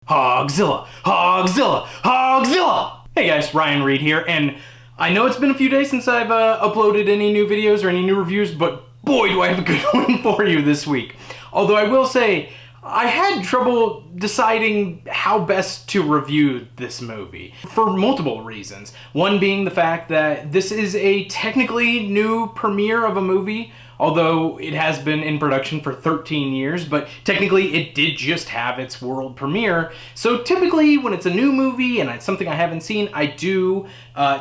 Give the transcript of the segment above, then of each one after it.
Hogzilla, Hogzilla, Hogzilla! Hey guys, Ryan Reed here, and I know it's been a few days since I've uploaded any new videos or any new reviews, but boy do I have a good one for you this week. Although I will say, I had trouble deciding how best to review this movie for multiple reasons. One being the fact that this is a technically new premiere of a movie, although it has been in production for 13 years, but technically it did just have its world premiere. So typically when it's a new movie and it's something I haven't seen, I do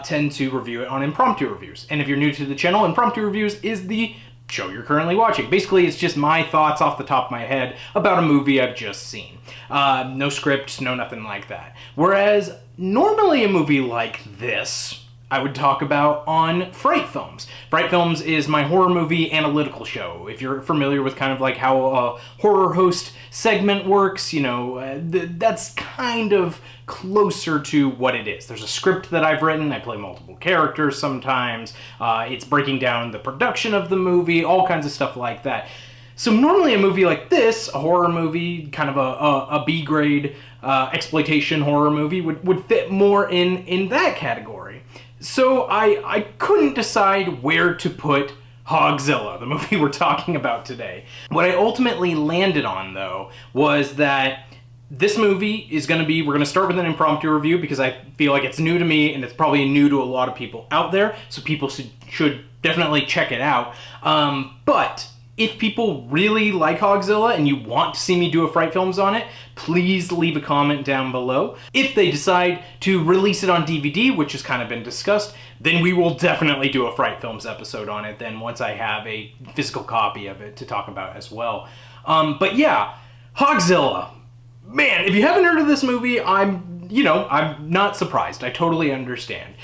tend to review it on Impromptu Reviews. And if you're new to the channel, Impromptu Reviews is the show you're currently watching. Basically, it's just my thoughts off the top of my head about a movie I've just seen. No script, no nothing like that. Whereas normally a movie like this, I would talk about on Fright Films. Fright Films is my horror movie analytical show. If you're familiar with kind of like how a horror host segment works, you know, that's kind of closer to what it is. There's a script that I've written, I play multiple characters sometimes, it's breaking down the production of the movie, all kinds of stuff like that. So normally a movie like this, a horror movie, kind of a B-grade exploitation horror movie, would fit more in that category. So I couldn't decide where to put Hogzilla, the movie we're talking about today. What I ultimately landed on, though, was that this movie is going to be, we're going to start with an impromptu review because I feel like it's new to me and it's probably new to a lot of people out there, so people should definitely check it out. But if people really like Hogzilla and you want to see me do a Fright Films on it, please leave a comment down below. If they decide to release it on DVD, which has kind of been discussed, then we will definitely do a Fright Films episode on it then once I have a physical copy of it to talk about as well. But yeah, Hogzilla. Man, if you haven't heard of this movie, I'm not surprised. I totally understand.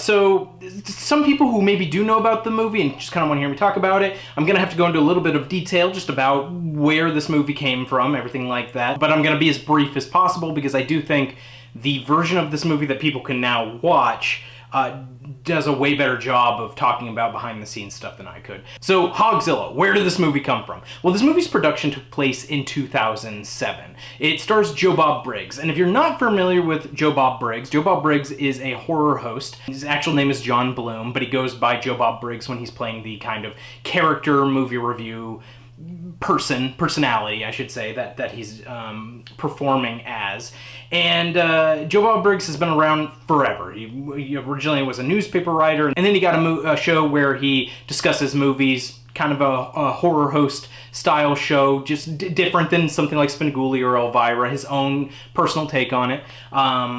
So some people who maybe do know about the movie and just kind of want to hear me talk about it, I'm going to have to go into a little bit of detail just about where this movie came from, everything like that. But I'm going to be as brief as possible because I do think the version of this movie that people can now watch does a way better job of talking about behind the scenes stuff than I could. So Hogzilla, where did this movie come from? Well, this movie's production took place in 2007. It stars Joe Bob Briggs, and if you're not familiar with Joe Bob Briggs is a horror host. His actual name is John Bloom, but he goes by Joe Bob Briggs when he's playing the kind of character movie review personality, I should say, that he's performing as. And Joe Bob Briggs has been around forever. He originally was a newspaper writer, and then he got a show where he discusses movies, kind of a horror host style show, just different than something like Spenguli or Elvira, his own personal take on it,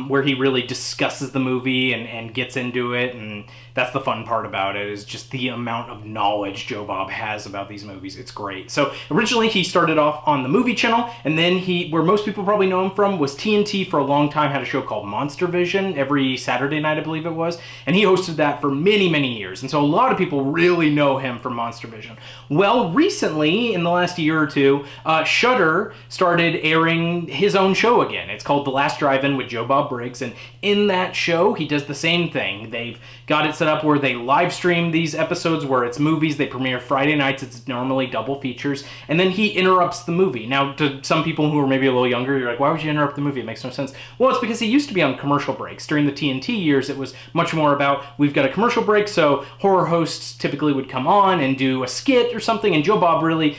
where he really discusses the movie and gets into it, and that's the fun part about it, is just the amount of knowledge Joe Bob has about these movies. It's great. So originally he started off on the movie channel, and then where most people probably know him from was TNT for a long time, had a show called Monster Vision every Saturday night, I believe it was, and he hosted that for many, many years, and so a lot of people really know him from Monster Vision. Well, recently, in the last year or two, Shudder started airing his own show again. It's called The Last Drive-In with Joe Bob Briggs, and in that show, he does the same thing. They've got it set up where they live stream these episodes where it's movies. They premiere Friday nights. It's normally double features, and then he interrupts the movie. Now, to some people who are maybe a little younger, you're like, why would you interrupt the movie? It makes no sense. Well, it's because he used to be on commercial breaks. During the TNT years, it was much more about, we've got a commercial break, so horror hosts typically would come on and do a skit or something, and Joe Bob really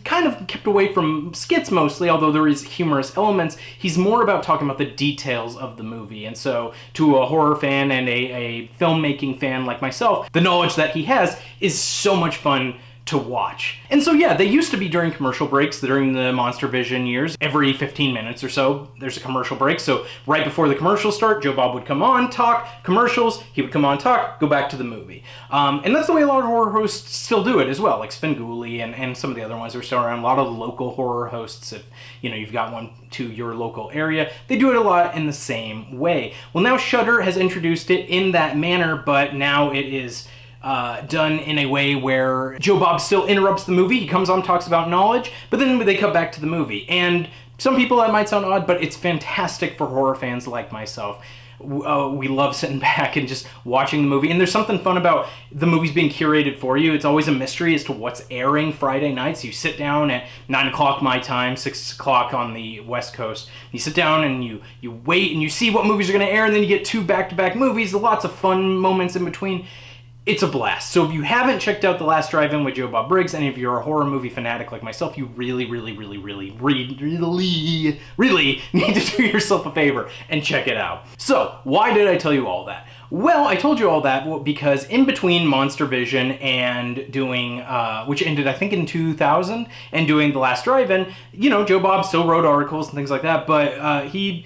kind of kept away from skits mostly, although there is humorous elements. He's more about talking about the details of the movie, and so to a horror fan and a filmmaking fan like myself, the knowledge that he has is so much fun to watch. And so yeah, they used to be during commercial breaks during the Monster Vision years. Every 15 minutes or so, there's a commercial break. So right before the commercials start, Joe Bob would come on, talk, commercials, he would come on, talk, go back to the movie. And that's the way a lot of horror hosts still do it as well, like Spenguli and some of the other ones that are still around. A lot of local horror hosts, if you've got one to your local area, they do it a lot in the same way. Well, now Shudder has introduced it in that manner, but now it is done in a way where Joe Bob still interrupts the movie. He comes on, talks about knowledge, but then they cut back to the movie. And some people that might sound odd, but it's fantastic for horror fans like myself. we love sitting back and just watching the movie. And there's something fun about the movies being curated for you. It's always a mystery as to what's airing Friday nights. You sit down at 9 o'clock my time, 6 o'clock on the West Coast. You sit down and you wait and you see what movies are going to air, and then you get 2 back-to-back movies, lots of fun moments in between. It's a blast. So if you haven't checked out The Last Drive-In with Joe Bob Briggs, and if you're a horror movie fanatic like myself, you really need to do yourself a favor and check it out. So, why did I tell you all that? Well, I told you all that because in between Monster Vision and doing, which ended I think in 2000, and doing The Last Drive-In, you know, Joe Bob still wrote articles and things like that, but he,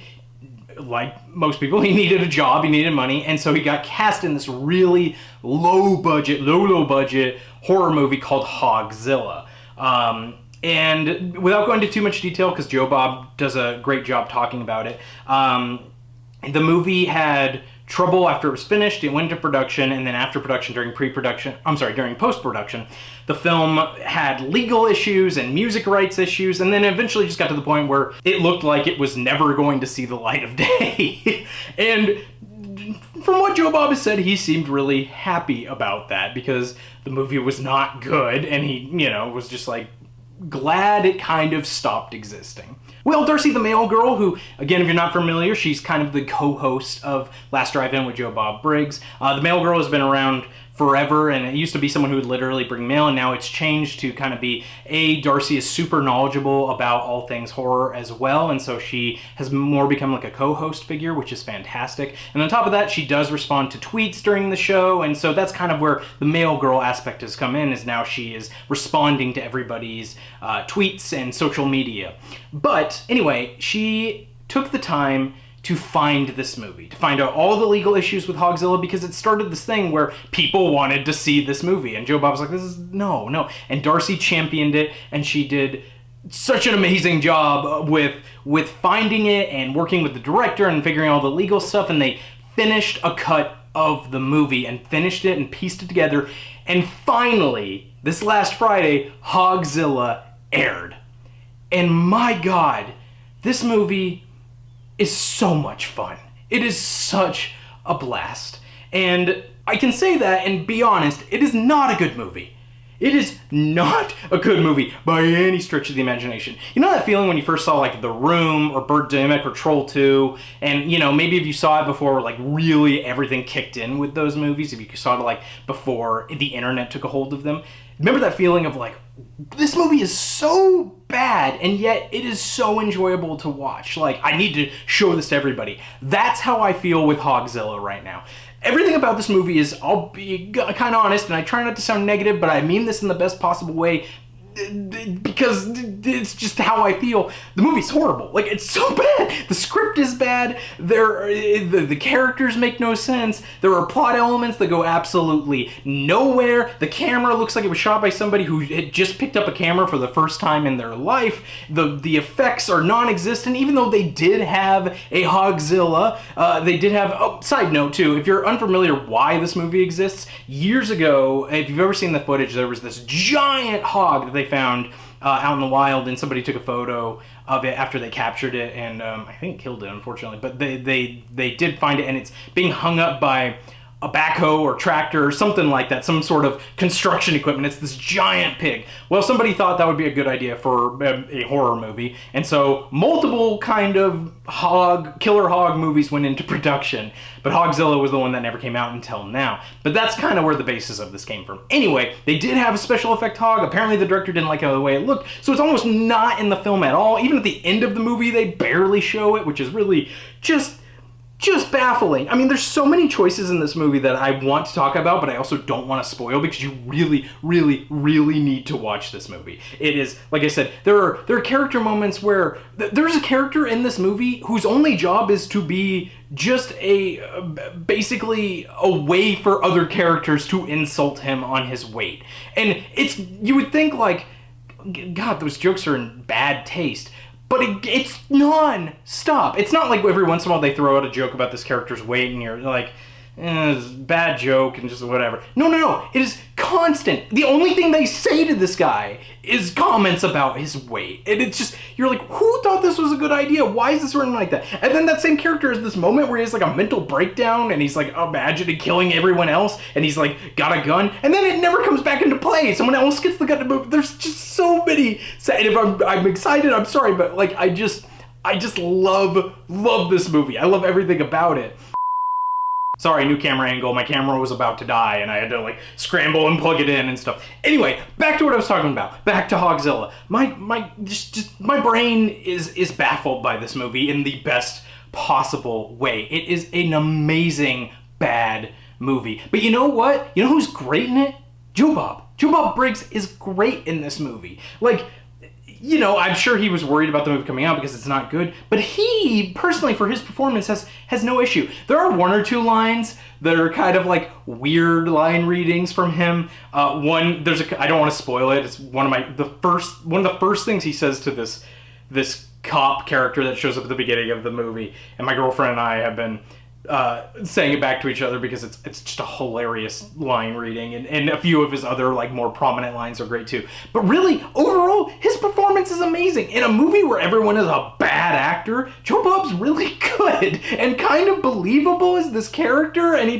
like most people, he needed a job, he needed money, and so he got cast in this really low budget horror movie called Hogzilla. And without going into too much detail, because Joe Bob does a great job talking about it, the movie had trouble after it was finished. It went into production, and then after production, during post-production, the film had legal issues and music rights issues, and then eventually just got to the point where it looked like it was never going to see the light of day. And from what Joe Bob has said, he seemed really happy about that because the movie was not good, and he, you know, was just like glad it kind of stopped existing. Well, Darcy the Mail Girl, who, again, if you're not familiar, she's kind of the co-host of Last Drive-In with Joe Bob Briggs. The Mail Girl has been around forever, and it used to be someone who would literally bring mail, and now it's changed to kind of be, Darcy is super knowledgeable about all things horror as well, and so she has more become like a co-host figure, which is fantastic. And on top of that, she does respond to tweets during the show, and so that's kind of where the Mail Girl aspect has come in, is now she is responding to everybody's tweets and social media. But anyway, she took the time to find this movie, to find out all the legal issues with Hogzilla, because it started this thing where people wanted to see this movie, and Joe Bob was like, no. And Darcy championed it, and she did such an amazing job with finding it and working with the director and figuring out all the legal stuff, and they finished a cut of the movie and finished it and pieced it together, and finally, this last Friday, Hogzilla aired. And my God, this movie is so much fun. It is such a blast. And I can say that and be honest, it is not a good movie. It is not a good movie by any stretch of the imagination. You know that feeling when you first saw like The Room or Birdemic or Troll 2, and you know, maybe if you saw it before like really everything kicked in with those movies, if you saw it like before the internet took a hold of them. Remember that feeling of like, this movie is so bad, and yet it is so enjoyable to watch. Like, I need to show this to everybody. That's how I feel with Hogzilla right now. Everything about this movie is, I'll be kind of honest, and I try not to sound negative, but I mean this in the best possible way, because it's just how I feel. The movie's horrible. Like, it's so bad. The script is bad. The characters make no sense. There are plot elements that go absolutely nowhere. The camera looks like it was shot by somebody who had just picked up a camera for the first time in their life. The effects are non-existent, even though they did have a Hogzilla. They did have, side note too, if you're unfamiliar why this movie exists, years ago, if you've ever seen the footage, there was this giant hog that they found out in the wild, and somebody took a photo of it after they captured it, and I think killed it, unfortunately, but they did find it, and it's being hung up by a backhoe or tractor or something like that, some sort of construction equipment. It's this giant pig. Well, somebody thought that would be a good idea for a horror movie, and so multiple kind of killer hog movies went into production, but Hogzilla was the one that never came out until now. But that's kind of where the basis of this came from. Anyway, they did have a special effect hog. Apparently the director didn't like the way it looked, so it's almost not in the film at all. Even at the end of the movie, they barely show it, which is really just baffling. I mean, there's so many choices in this movie that I want to talk about, but I also don't want to spoil, because you really, really, really need to watch this movie. It is, like I said, there are character moments where there's a character in this movie whose only job is to be just basically a way for other characters to insult him on his weight. And you would think like, God, those jokes are in bad taste. But it's non-stop. It's not like every once in a while they throw out a joke about this character's weight and you're like, bad joke and just whatever. No. It is constant. The only thing they say to this guy is comments about his weight. And it's just, you're like, who thought this was a good idea? Why is this written like that? And then that same character has this moment where he has like a mental breakdown and he's like imagining killing everyone else and he's like got a gun and then it never comes back into play. Someone else gets the gun to move. There's just so many. And if I'm excited, I'm sorry, but like I just love this movie. I love everything about it. Sorry, new camera angle. My camera was about to die and I had to like scramble and plug it in and stuff. Anyway, back to what I was talking about. Back to Hogzilla. My brain is baffled by this movie in the best possible way. It is an amazing bad movie. But you know what? You know who's great in it? Joe Bob. Joe Bob Briggs is great in this movie. Like, you know, I'm sure he was worried about the movie coming out because it's not good, but he, personally, for his performance, has no issue. There are one or two lines that are kind of like weird line readings from him. I don't want to spoil it. It's one of the first things he says to this cop character that shows up at the beginning of the movie, and my girlfriend and I have been saying it back to each other because it's just a hilarious line reading, and a few of his other like more prominent lines are great too. But really, overall, his performance is amazing. In a movie where everyone is a bad actor, Joe Bob's really good and kind of believable as this character, and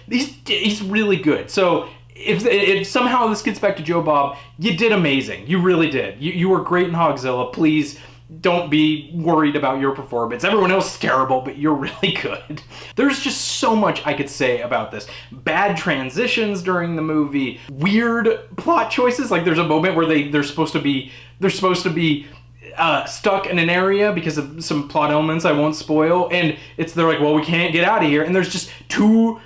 he's really good. So if somehow this gets back to Joe Bob, you did amazing. You really did. You were great in Hogzilla. Please don't be worried about your performance. Everyone else is terrible, but you're really good. There's just so much I could say about this. Bad transitions during the movie, weird plot choices. Like there's a moment where they're supposed to be stuck in an area because of some plot elements I won't spoil, and they're like, well, we can't get out of here, and there's just three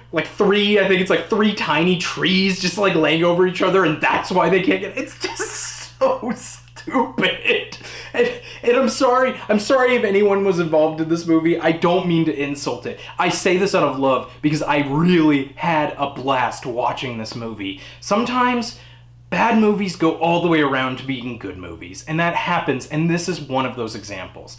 tiny trees just like laying over each other, and that's why they can't get. It's just so stupid. And I'm sorry if anyone was involved in this movie. I don't mean to insult it. I say this out of love because I really had a blast watching this movie. Sometimes bad movies go all the way around to being good movies, and that happens, and this is one of those examples.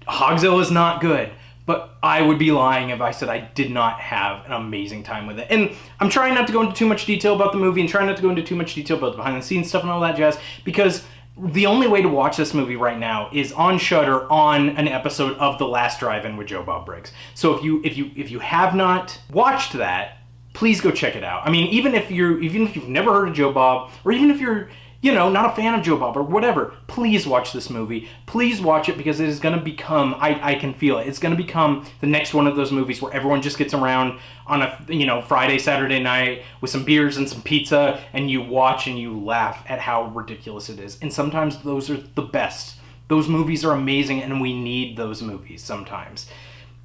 Hogzilla is not good, but I would be lying if I said I did not have an amazing time with it. And I'm trying not to go into too much detail about the movie and trying not to go into too much detail about the behind the scenes stuff and all that jazz, because the only way to watch this movie right now is on Shudder on an episode of The Last Drive-In with Joe Bob Briggs. So if you have not watched that, please go check it out. I mean, even if you've never heard of Joe Bob, or even if you're, not a fan of Joe Bob or whatever, please watch this movie. Please watch it because it is going to become, I can feel it, it's going to become the next one of those movies where everyone just gets around on a, Friday, Saturday night with some beers and some pizza, and you watch and you laugh at how ridiculous it is. And sometimes those are the best. Those movies are amazing, and we need those movies sometimes.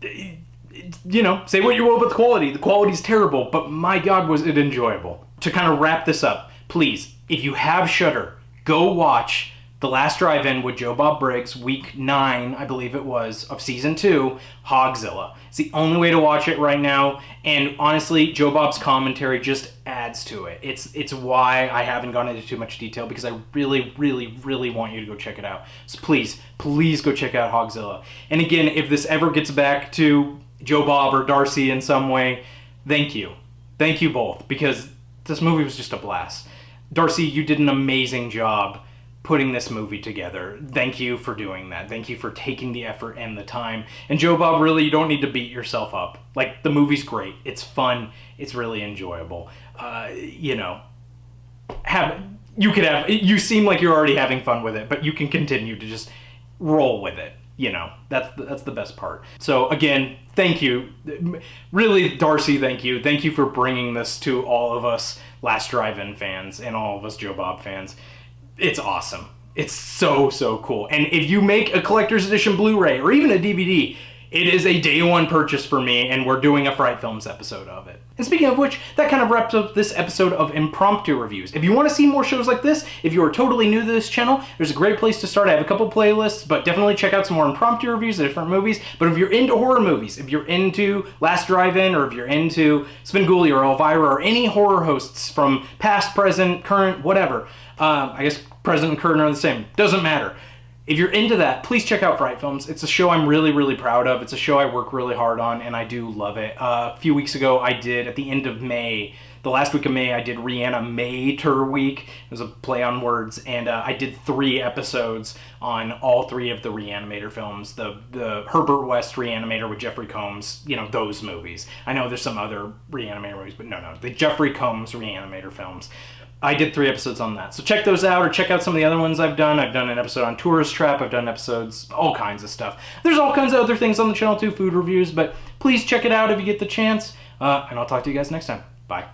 Say what you will about the quality. The quality's terrible, but my God, was it enjoyable. To kind of wrap this up, please, if you have Shudder, go watch The Last Drive-In with Joe Bob Briggs, week 9, I believe it was, of season 2, Hogzilla. It's the only way to watch it right now, and honestly, Joe Bob's commentary just adds to it. It's why I haven't gone into too much detail, because I really, really, really want you to go check it out. So please go check out Hogzilla. And again, if this ever gets back to Joe Bob or Darcy in some way, thank you. Thank you both, because this movie was just a blast. Darcy, you did an amazing job putting this movie together. Thank you for doing that. Thank you for taking the effort and the time. And Joe Bob, really, you don't need to beat yourself up. Like, the movie's great. It's fun. It's really enjoyable. You seem like you're already having fun with it, but you can continue to just roll with it. That's the best part. So again, thank you. Really, Darcy, thank you. Thank you for bringing this to all of us Last Drive-In fans and all of us Joe Bob fans. It's awesome. It's so cool. And if you make a collector's edition Blu-ray or even a DVD, it is a day one purchase for me, and we're doing a Fright Films episode of it. And speaking of which, that kind of wraps up this episode of Impromptu Reviews. If you want to see more shows like this, if you are totally new to this channel, there's a great place to start. I have a couple playlists, but definitely check out some more impromptu reviews of different movies. But if you're into horror movies, if you're into Last Drive-In, or if you're into Svengoolie or Elvira, or any horror hosts from past, present, current, whatever, I guess present and current are the same. Doesn't matter. if you're into that, please check out Fright Films. It's a show I'm really, really proud of. It's a show I work really hard on, and I do love it. A few weeks ago, I did, at the end of May, the last week of May, I did Reanimator Week. It was a play on words, and I did 3 episodes on all 3 of the Reanimator films. The Herbert West Reanimator with Jeffrey Combs, you know, those movies. I know there's some other Reanimator movies, but no, the Jeffrey Combs Reanimator films. I did 3 episodes on that. So check those out, or check out some of the other ones I've done. I've done an episode on Tourist Trap. I've done episodes, all kinds of stuff. There's all kinds of other things on the channel too, food reviews, but please check it out if you get the chance. And I'll talk to you guys next time. Bye.